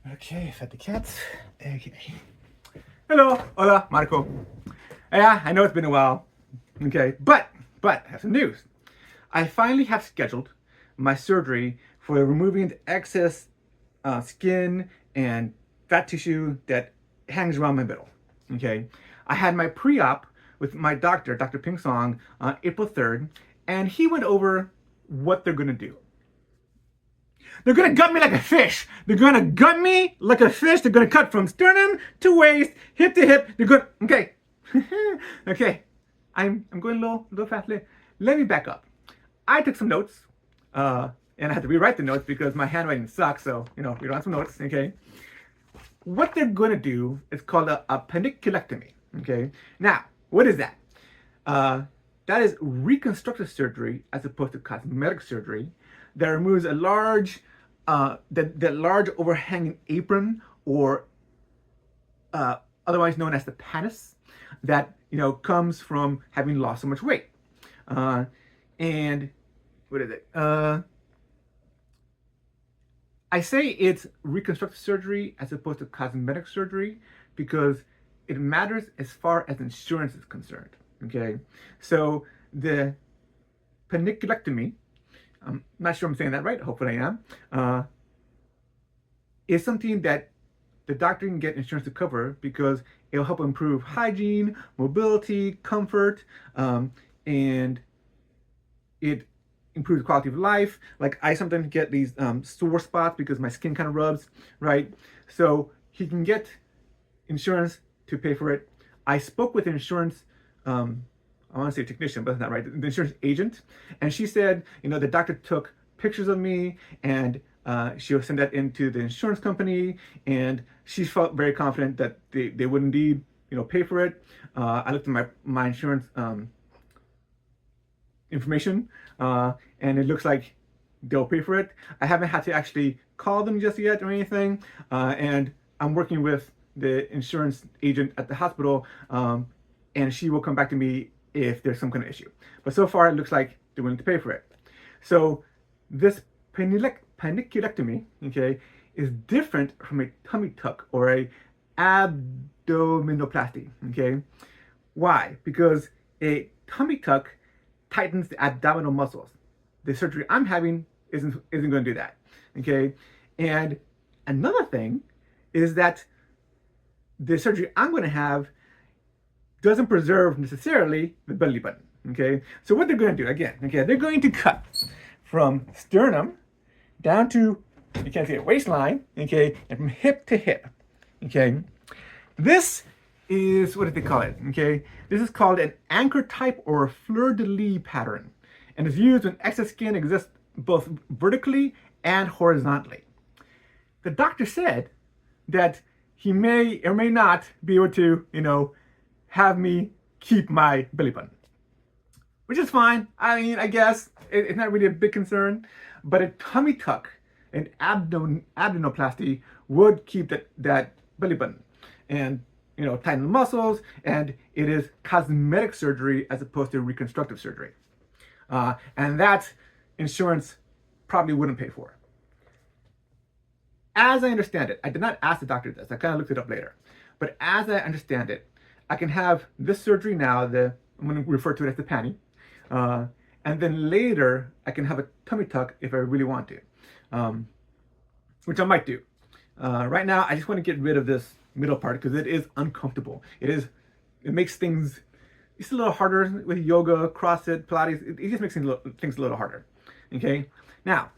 Okay, fed the cats. Okay. Hello, hola, Marco. Yeah, I know it's been a while. Okay, but I have some news. I finally have scheduled my surgery for removing the excess skin and fat tissue that hangs around my middle. Okay, I had my pre-op with my doctor, Dr. Ping Song, on April 3rd, and he went over what they're gonna do. They're gonna gut me like a fish. They're gonna gut me like a fish. They're gonna cut from sternum to waist, hip to hip. They're gonna okay, okay. I'm going a little fast. Let me back up. I took some notes, and I had to rewrite the notes because my handwriting sucks. So we don't have some notes. Okay. What they're gonna do is called a panniculectomy. Okay. Now, what is that? That is reconstructive surgery as opposed to cosmetic surgery that removes a large, that large overhanging apron, or otherwise known as the pannus, that comes from having lost so much weight. And what is it? I say it's reconstructive surgery as opposed to cosmetic surgery because it matters as far as insurance is concerned. Okay, so the panniculectomy, I'm not sure I'm saying that right, hopefully I am, is something that the doctor can get insurance to cover because it'll help improve hygiene, mobility, comfort, and it improves quality of life. Like I sometimes get these sore spots because my skin kind of rubs, right? So he can get insurance to pay for it. I spoke with insurance, I want to say technician, but that's not right, the insurance agent, and she said, the doctor took pictures of me and she'll send that into the insurance company, and she felt very confident that they would indeed, pay for it. I looked at my insurance information, and it looks like they'll pay for it. I haven't had to actually call them just yet or anything, and I'm working with the insurance agent at the hospital, and she will come back to me if there's some kind of issue. But so far, it looks like they're willing to pay for it. So this panniculectomy, okay, is different from a tummy tuck or a abdominoplasty. Okay, why? Because a tummy tuck tightens the abdominal muscles. The surgery I'm having isn't going to do that. Okay, and another thing is that the surgery I'm going to have doesn't preserve necessarily the belly button. Okay, so what they're going to do again? Okay, they're going to cut from sternum down to, you can't see it, waistline. Okay, and from hip to hip. Okay, this is, what do they call it? Okay, this is called an anchor type or a fleur-de-lis pattern, and is used when excess skin exists both vertically and horizontally. The doctor said that he may or may not be able to, have me keep my belly button, which is fine. I mean, I guess it's not really a big concern, but a tummy tuck and abdominoplasty would keep that belly button and tighten the muscles, and it is cosmetic surgery as opposed to reconstructive surgery, and that insurance probably wouldn't pay for. As I understand it, I did not ask the doctor this, I kind of looked it up later, but as I understand it, I can have this surgery now, I'm going to refer to it as the panny, and then later I can have a tummy tuck if I really want to, which I might do. Right now, I just want to get rid of this middle part because it is uncomfortable. It makes things, it's a little harder with yoga, CrossFit, Pilates. It just makes things a little harder. Okay, now,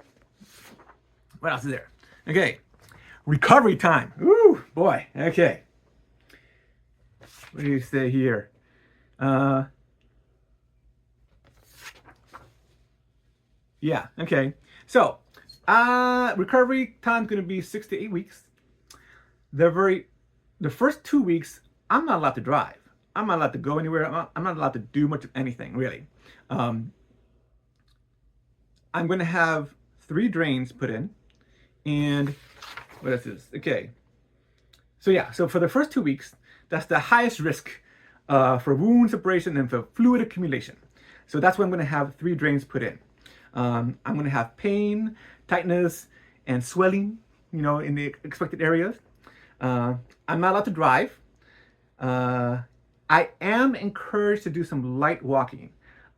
what else is there? Okay, recovery time. Ooh, boy, okay. What do you say here? Yeah, okay. So, recovery time is going to be 6 to 8 weeks. The first 2 weeks, I'm not allowed to drive. I'm not allowed to go anywhere. I'm not allowed to do much of anything, really. I'm going to have 3 drains put in. And what is this? Okay. So yeah, so for the first 2 weeks, that's the highest risk for wound separation and for fluid accumulation. So that's when I'm going to have 3 drains put in. I'm going to have pain, tightness, and swelling. in the expected areas. I'm not allowed to drive. I am encouraged to do some light walking.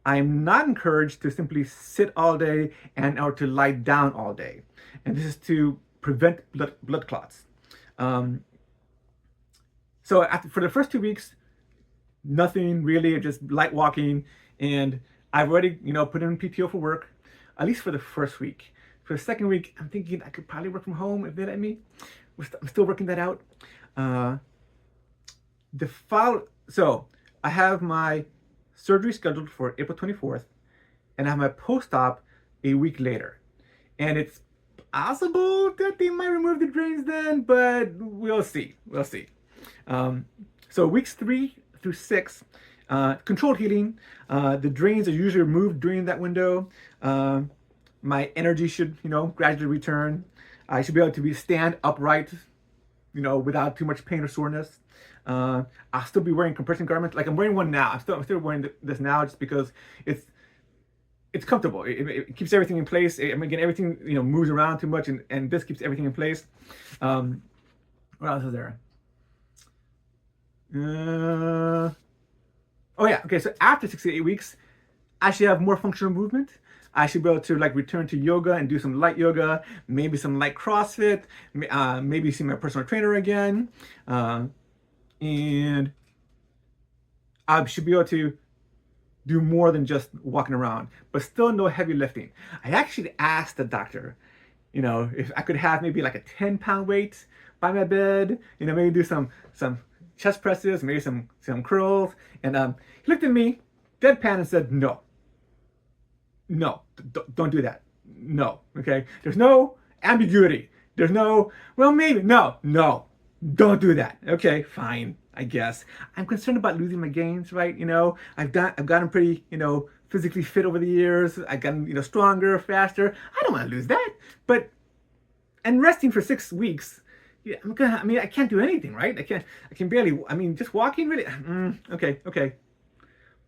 I'm not encouraged to simply sit all day or to lie down all day. And this is to prevent blood clots. So for the first 2 weeks, nothing really, just light walking. And I've already, put in PTO for work, at least for the first week. For the second week, I'm thinking I could probably work from home if they let me. I'm still working that out. So I have my surgery scheduled for April 24th, and I have my post-op a week later. And it's possible that they might remove the drains then, but we'll see. So weeks 3 through 6, controlled healing. The drains are usually removed during that window. My energy should, gradually return. I should be able to stand upright, without too much pain or soreness. I'll still be wearing compression garments. Like I'm wearing one now. I'm still wearing this now just because it's comfortable. It keeps everything in place. Again, everything moves around too much, and this keeps everything in place. What else is there? Oh yeah. Okay. So after 6 to 8 weeks, I should have more functional movement. I should be able to return to yoga and do some light yoga, maybe some light CrossFit, maybe see my personal trainer again. And I should be able to do more than just walking around, but still no heavy lifting. I actually asked the doctor, if I could have maybe like a 10-pound weight by my bed, maybe do some chest presses, maybe some curls. And he looked at me, deadpan, and said, no, don't do that. No, okay? There's no ambiguity. There's no, well, maybe, no, don't do that. Okay, fine, I guess. I'm concerned about losing my gains, right? I've gotten pretty, physically fit over the years. I've gotten, stronger, faster. I don't want to lose that. And resting for 6 weeks, yeah, I can't do anything, right? I can barely, just walking really, okay.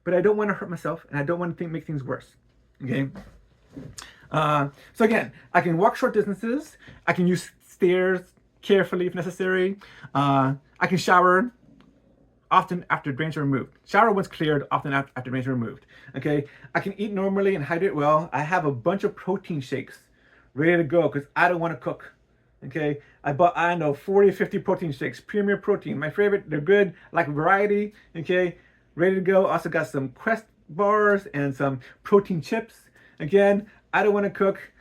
But I don't want to hurt myself, and I don't want to make things worse, okay? So again, I can walk short distances. I can use stairs carefully if necessary. I can shower often after drains are removed. Shower once cleared, often after drains are removed. Okay, I can eat normally and hydrate well. I have a bunch of protein shakes ready to go because I don't want to cook. Okay, I bought 40 or 50 protein shakes, Premier Protein, my favorite. They're good, like variety. Okay, ready to go. Also got some Quest bars and some protein chips. Again, I don't want to cook.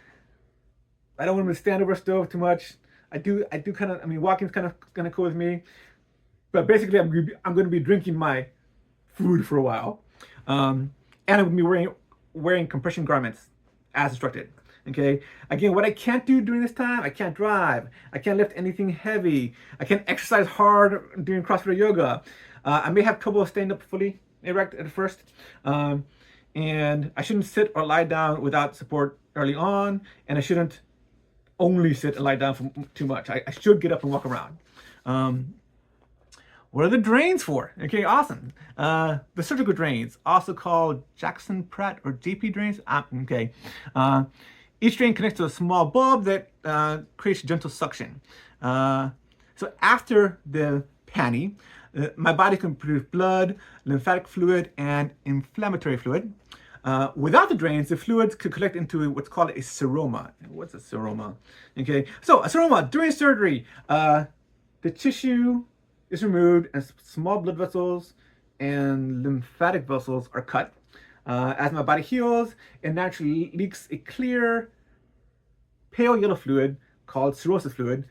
I don't want to stand over a stove too much. I do kind of, walking's kind of cool with me. But basically, I'm going to be drinking my food for a while. And I'm going to be wearing compression garments as instructed. Okay. Again, what I can't do during this time, I can't drive. I can't lift anything heavy. I can't exercise hard during CrossFit or yoga. I may have trouble standing up fully erect at first. And I shouldn't sit or lie down without support early on. And I shouldn't only sit and lie down for too much. I should get up and walk around. What are the drains for? Okay, awesome. The surgical drains, also called Jackson Pratt or JP drains. Okay. Each drain connects to a small bulb that creates gentle suction. So after the panny, my body can produce blood, lymphatic fluid, and inflammatory fluid. Without the drains, the fluids could collect into what's called a seroma. What's a seroma? Okay, so a seroma during surgery, the tissue is removed and small blood vessels and lymphatic vessels are cut. As my body heals, it naturally leaks a clear, pale yellow fluid called cirrhosis fluid,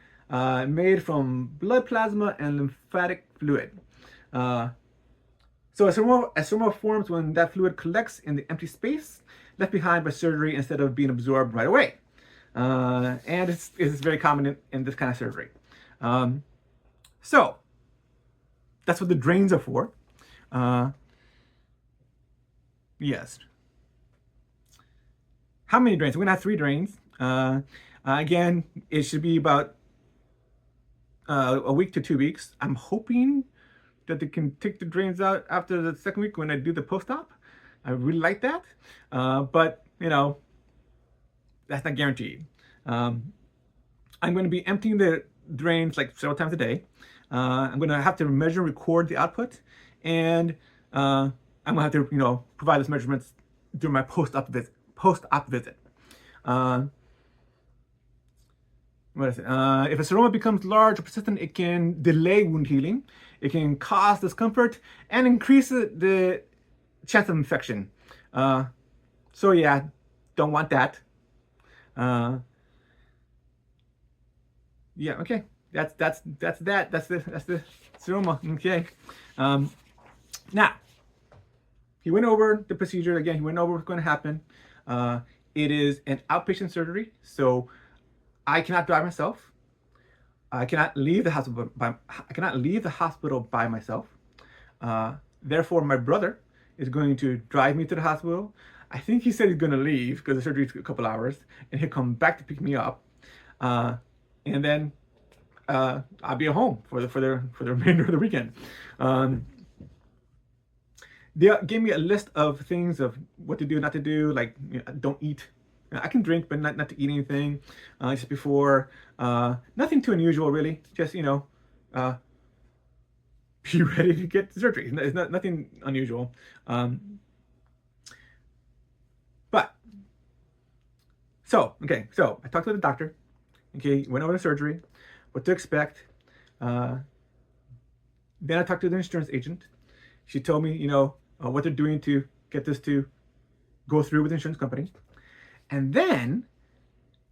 made from blood plasma and lymphatic fluid. So a seroma forms when that fluid collects in the empty space left behind by surgery instead of being absorbed right away. And it's very common in this kind of surgery. So that's what the drains are for. Yes. How many drains? We're gonna have 3 drains. Again, it should be about a week to 2 weeks. I'm hoping that they can take the drains out after the second week when I do the post-op. I really like that. But, that's not guaranteed. I'm going to be emptying the drains like several times a day. I'm going to have to measure and record the output, and I'm going to have to, provide those measurements during my post-op visit. What is it? If a seroma becomes large or persistent, it can delay wound healing. It can cause discomfort and increase the chance of infection. So yeah, don't want that. Yeah, okay. That's that. That's the seroma. Okay. Now, he went over the procedure again. He went over what's going to happen. It is an outpatient surgery, so I cannot drive myself. I cannot leave the hospital by myself. Therefore, my brother is going to drive me to the hospital. I think he said he's going to leave because the surgery is a couple hours, and he'll come back to pick me up, and then I'll be at home for the remainder of the weekend. They gave me a list of things of what to do, not to do, like don't eat. I can drink, but not to eat anything. Just before, nothing too unusual really. Just be ready to get surgery. It's nothing unusual. But so I talked to the doctor. Okay, went over the surgery, what to expect. Then I talked to the insurance agent. She told me, what they're doing to get this to go through with the insurance company. And then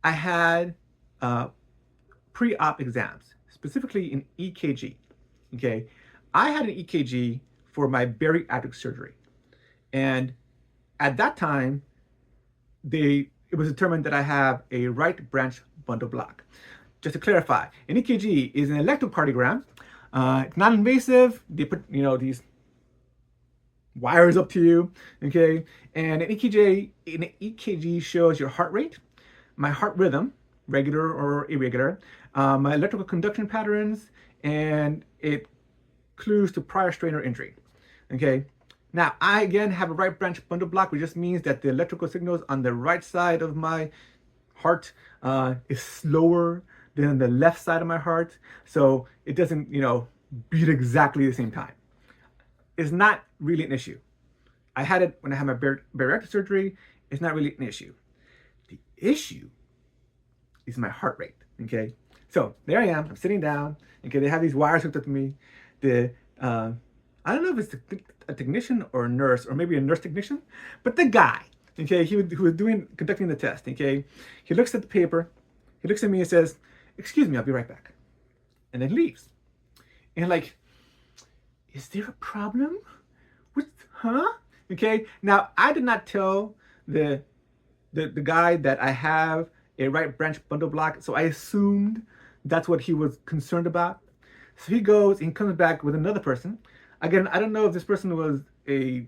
I had pre-op exams, specifically an EKG. Okay, I had an EKG for my bariatric surgery, and at that time, it was determined that I have a right branch bundle block. Just to clarify, an EKG is an electrocardiogram. It's non-invasive. They put these wires up to you, okay? And an EKG shows your heart rate, my heart rhythm, regular or irregular, my electrical conduction patterns, and it clues to prior strain or injury, okay? Now, I again have a right branch bundle block, which just means that the electrical signals on the right side of my heart is slower than the left side of my heart, so it doesn't, beat exactly the same time. It's not really an issue. I had it when I had my bariatric surgery. It's not really an issue. The issue is my heart rate, okay? So there I am, I'm sitting down, okay, they have these wires hooked up to me. I don't know if it's a technician or a nurse, or maybe a nurse technician, but the guy, okay, who was conducting the test, okay, he looks at the paper, he looks at me and says, "Excuse me, I'll be right back," and then leaves. And like, is there a problem? Okay, now I did not tell the guy that I have a right branch bundle block, so I assumed that's what he was concerned about. So he goes and comes back with another person. Again, I don't know if this person was a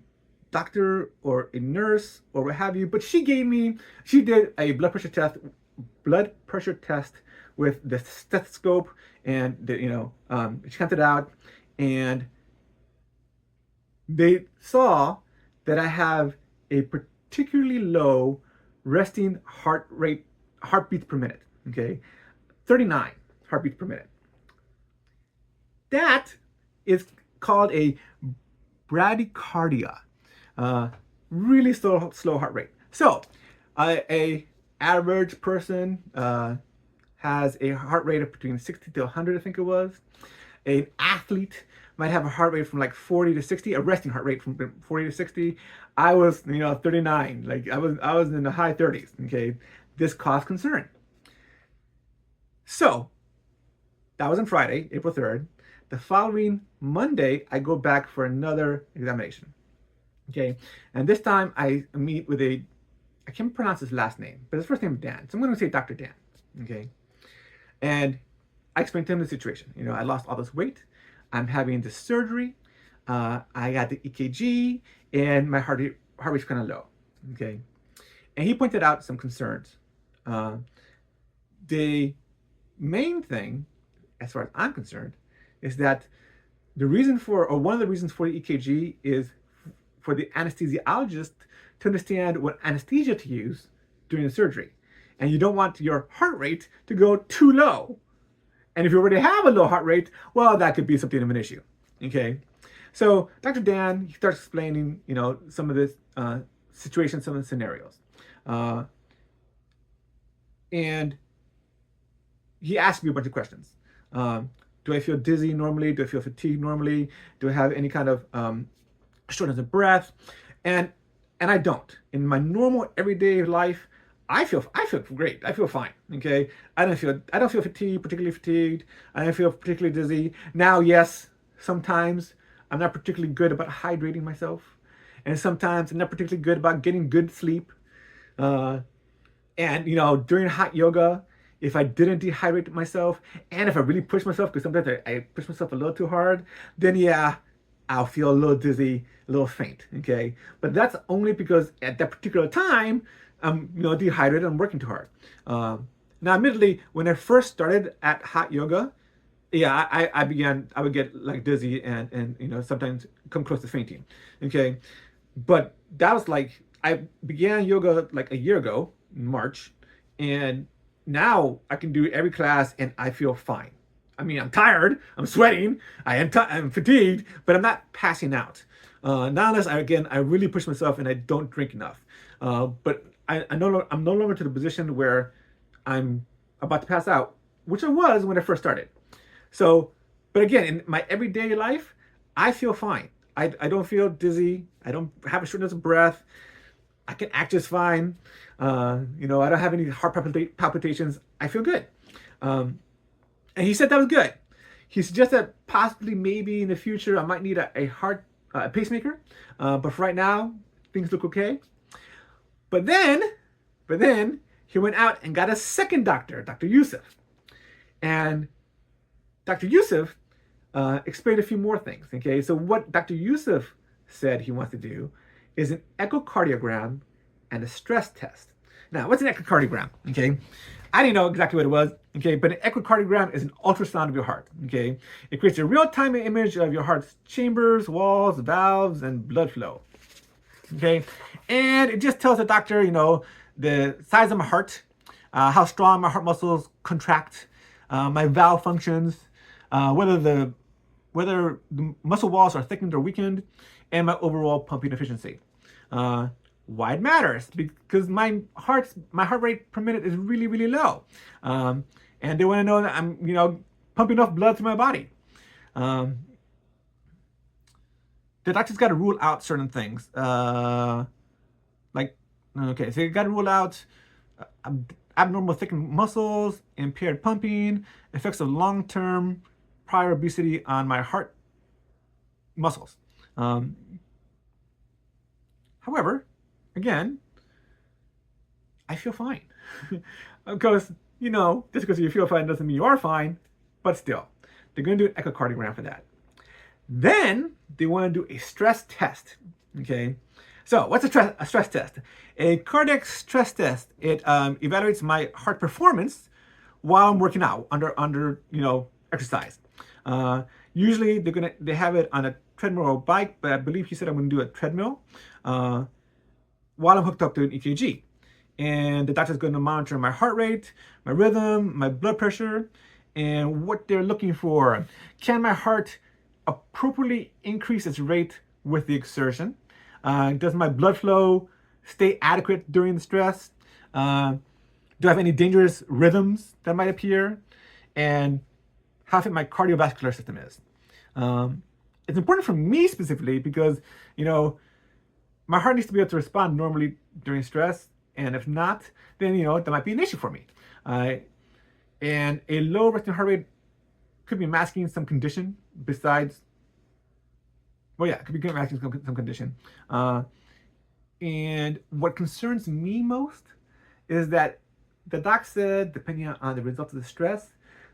doctor or a nurse or what have you, but she did a blood pressure test with the stethoscope, and she counted out, and they saw that I have a particularly low resting heartbeats per minute, okay? 39 heartbeats per minute. That is called a bradycardia, really slow heart rate. So a average person has a heart rate of between 60 to 100, I think it was. An athlete might have a heart rate from like 40 to 60, a resting heart rate from 40 to 60. I was, 39. Like I was in the high 30s. Okay, this caused concern. So that was on Friday, April 3rd. The following Monday, I go back for another examination. Okay, and this time I meet with I can't pronounce his last name, but his first name is Dan. So I'm going to say Dr. Dan. Okay, and I explained to him the situation. I lost all this weight. I'm having this surgery. I got the EKG, and my heart rate's kind of low. Okay, and he pointed out some concerns. The main thing, as far as I'm concerned, is that one of the reasons for the EKG is for the anesthesiologist to understand what anesthesia to use during the surgery. and you don't want your heart rate to go too low. And if you already have a low heart rate, well, that could be something of an issue. Okay, so Dr. Dan, he starts explaining, some of this situations, some of the scenarios, and he asked me a bunch of questions. Do I feel dizzy normally? Do I feel fatigued normally? Do I have any kind of shortness of breath? And I don't. In my normal everyday life, I feel great. I feel fine. Okay, I don't feel particularly fatigued. I don't feel particularly dizzy. Now, yes, sometimes I'm not particularly good about hydrating myself, and sometimes I'm not particularly good about getting good sleep. And during hot yoga, if I didn't dehydrate myself, and if I really push myself, because sometimes I push myself a little too hard, then yeah, I'll feel a little dizzy, a little faint. Okay, but that's only because at that particular time I'm dehydrated. I'm working too hard. Now, admittedly, when I first started at hot yoga, yeah, I would get like dizzy and sometimes come close to fainting. Okay, but that was like I began yoga like a year ago in March, and now I can do every class and I feel fine. I mean, I'm tired, I'm sweating, I'm fatigued, but I'm not passing out. Not unless I really push myself and I don't drink enough. But I'm no longer to the position where I'm about to pass out, which I was when I first started. So, but again, in my everyday life, I feel fine. I don't feel dizzy. I don't have a shortness of breath. I can act just fine. I don't have any heart palpitations. I feel good. And he said that was good. He suggested that possibly maybe in the future I might need a heart pacemaker. But for right now, things look okay. But then he went out and got a second doctor, Dr. Yusuf. And Dr. Yusuf explained a few more things. Okay, so what Dr. Yusuf said he wants to do is an echocardiogram and a stress test. Now, what's an echocardiogram? Okay, I didn't know exactly what it was. Okay, but an echocardiogram is an ultrasound of your heart. Okay, it creates a real-time image of your heart's chambers, walls, valves, and blood flow. Okay, and it just tells the doctor, the size of my heart, how strong my heart muscles contract, my valve functions, whether the muscle walls are thickened or weakened, and my overall pumping efficiency. Why it matters? Because my heart rate per minute is really, really low, and they want to know that I'm pumping enough blood through my body. The doctor's got to rule out certain things, so you got to rule out abnormal thickened muscles, impaired pumping, effects of long-term prior obesity on my heart muscles. However, again, I feel fine. Because, just because you feel fine doesn't mean you are fine, but still, they're going to do an echocardiogram for that. Then they want to do a stress test. Okay, so what's a stress test? A cardiac stress test. It evaluates my heart performance while I'm working out under exercise. Usually they have it on a treadmill or bike, but I believe he said I'm going to do a treadmill while I'm hooked up to an EKG. And the doctor's going to monitor my heart rate, my rhythm, my blood pressure, and what they're looking for. Can my heart appropriately increase its rate with the exertion? Does my blood flow stay adequate during the stress? Do I have any dangerous rhythms that might appear? And how fit my cardiovascular system is. It's important for me specifically because, my heart needs to be able to respond normally during stress. And if not, then, that might be an issue for me. And a low resting heart rate could be masking some condition besides, it could be masking some condition. And what concerns me most is that the doc said, depending on the results of the stress,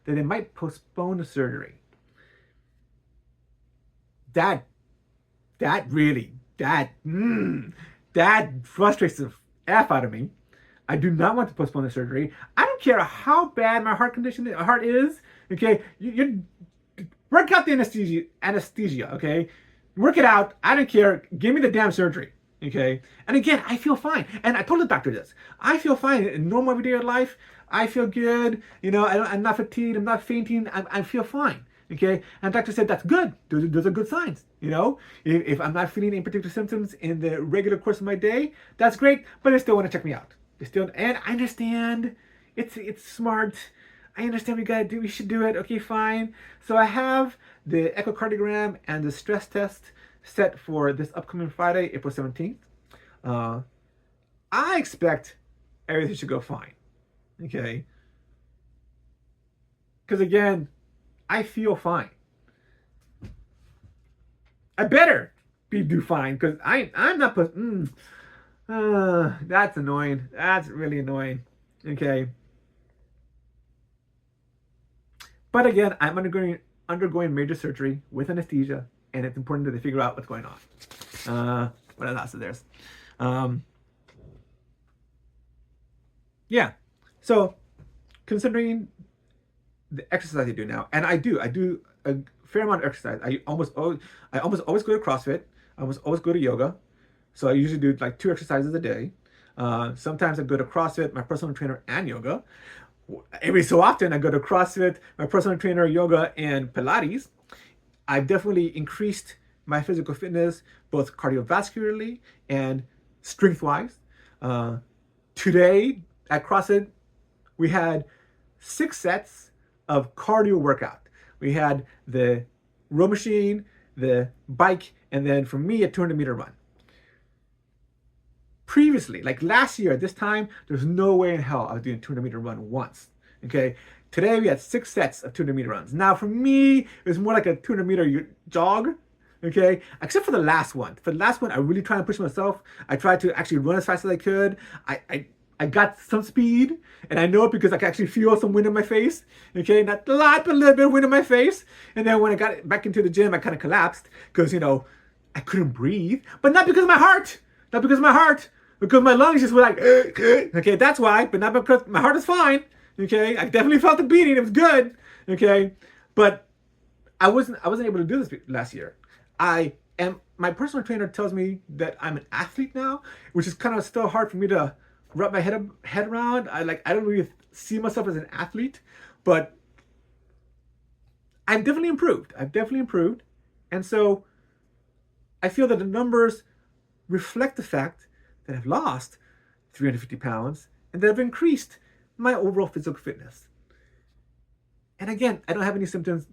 that they might postpone the surgery. That frustrates the F out of me. I do not want to postpone the surgery. I don't care how bad my heart is. Okay, you work out the anesthesia. Okay, work it out. I don't care. Give me the damn surgery. Okay. And again, I feel fine. And I told the doctor this. I feel fine in normal everyday life. I feel good. You know, I'm not fatigued. I'm not fainting. I feel fine. Okay. And the doctor said, that's good. Those are good signs. You know, if I'm not feeling any particular symptoms in the regular course of my day, that's great. But they still want to check me out. They still, and I understand. It's smart. I understand we gotta do. We should do it. Okay, fine. So I have the echocardiogram and the stress test set for this upcoming Friday, April 17th. I expect everything should go fine. Okay. Because again, I feel fine. I better do fine because I'm not. That's annoying. That's really annoying. Okay. But again, I'm undergoing major surgery with anesthesia, and it's important that they figure out what's going on. What else is there? Yeah. So, considering the exercise I do now, and I do a fair amount of exercise. I almost always go to CrossFit. I almost always go to yoga. So I usually do like 2 exercises a day. Sometimes I go to CrossFit, my personal trainer, and yoga. Every so often I go to CrossFit, my personal trainer, yoga, and Pilates. I've definitely increased my physical fitness, both cardiovascularly and strength-wise. Today at CrossFit, we had 6 sets of cardio workout. We had the row machine, the bike, and then for me, a 200-meter run. Previously, like last year at this time, there's no way in hell I was doing a 200-meter run once. Okay. Today we had 6 sets of 200-meter runs. Now for me, it was more like a 200-meter jog. Okay. Except for the last one. For the last one, I really tried to push myself. I tried to actually run as fast as I could. I got some speed, and I know it because I can actually feel some wind in my face. Okay, not a lot, but a little bit of wind in my face. And then when I got back into the gym, I kind of collapsed because, you know, I couldn't breathe. But not because of my heart. Not because of my heart. Because my lungs just were like, okay, that's why. But not because my heart is fine. Okay, I definitely felt the beating. It was good. Okay, but I wasn't able to do this last year. My personal trainer tells me that I'm an athlete now, which is kind of still hard for me to wrap my head around. I don't really see myself as an athlete, but I've definitely improved. And so I feel that the numbers reflect the fact that I've lost 350 pounds and that I've increased my overall physical fitness. And again, I don't have any symptoms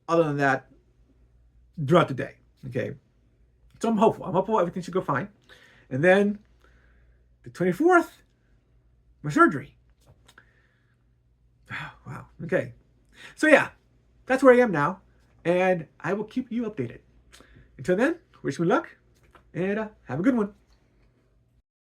other than that throughout the day. Okay. So I'm hopeful everything should go fine. And then the 24th, my surgery. Oh, wow. Okay. So yeah, that's where I am now. And I will keep you updated. Until then, wish me luck and have a good one.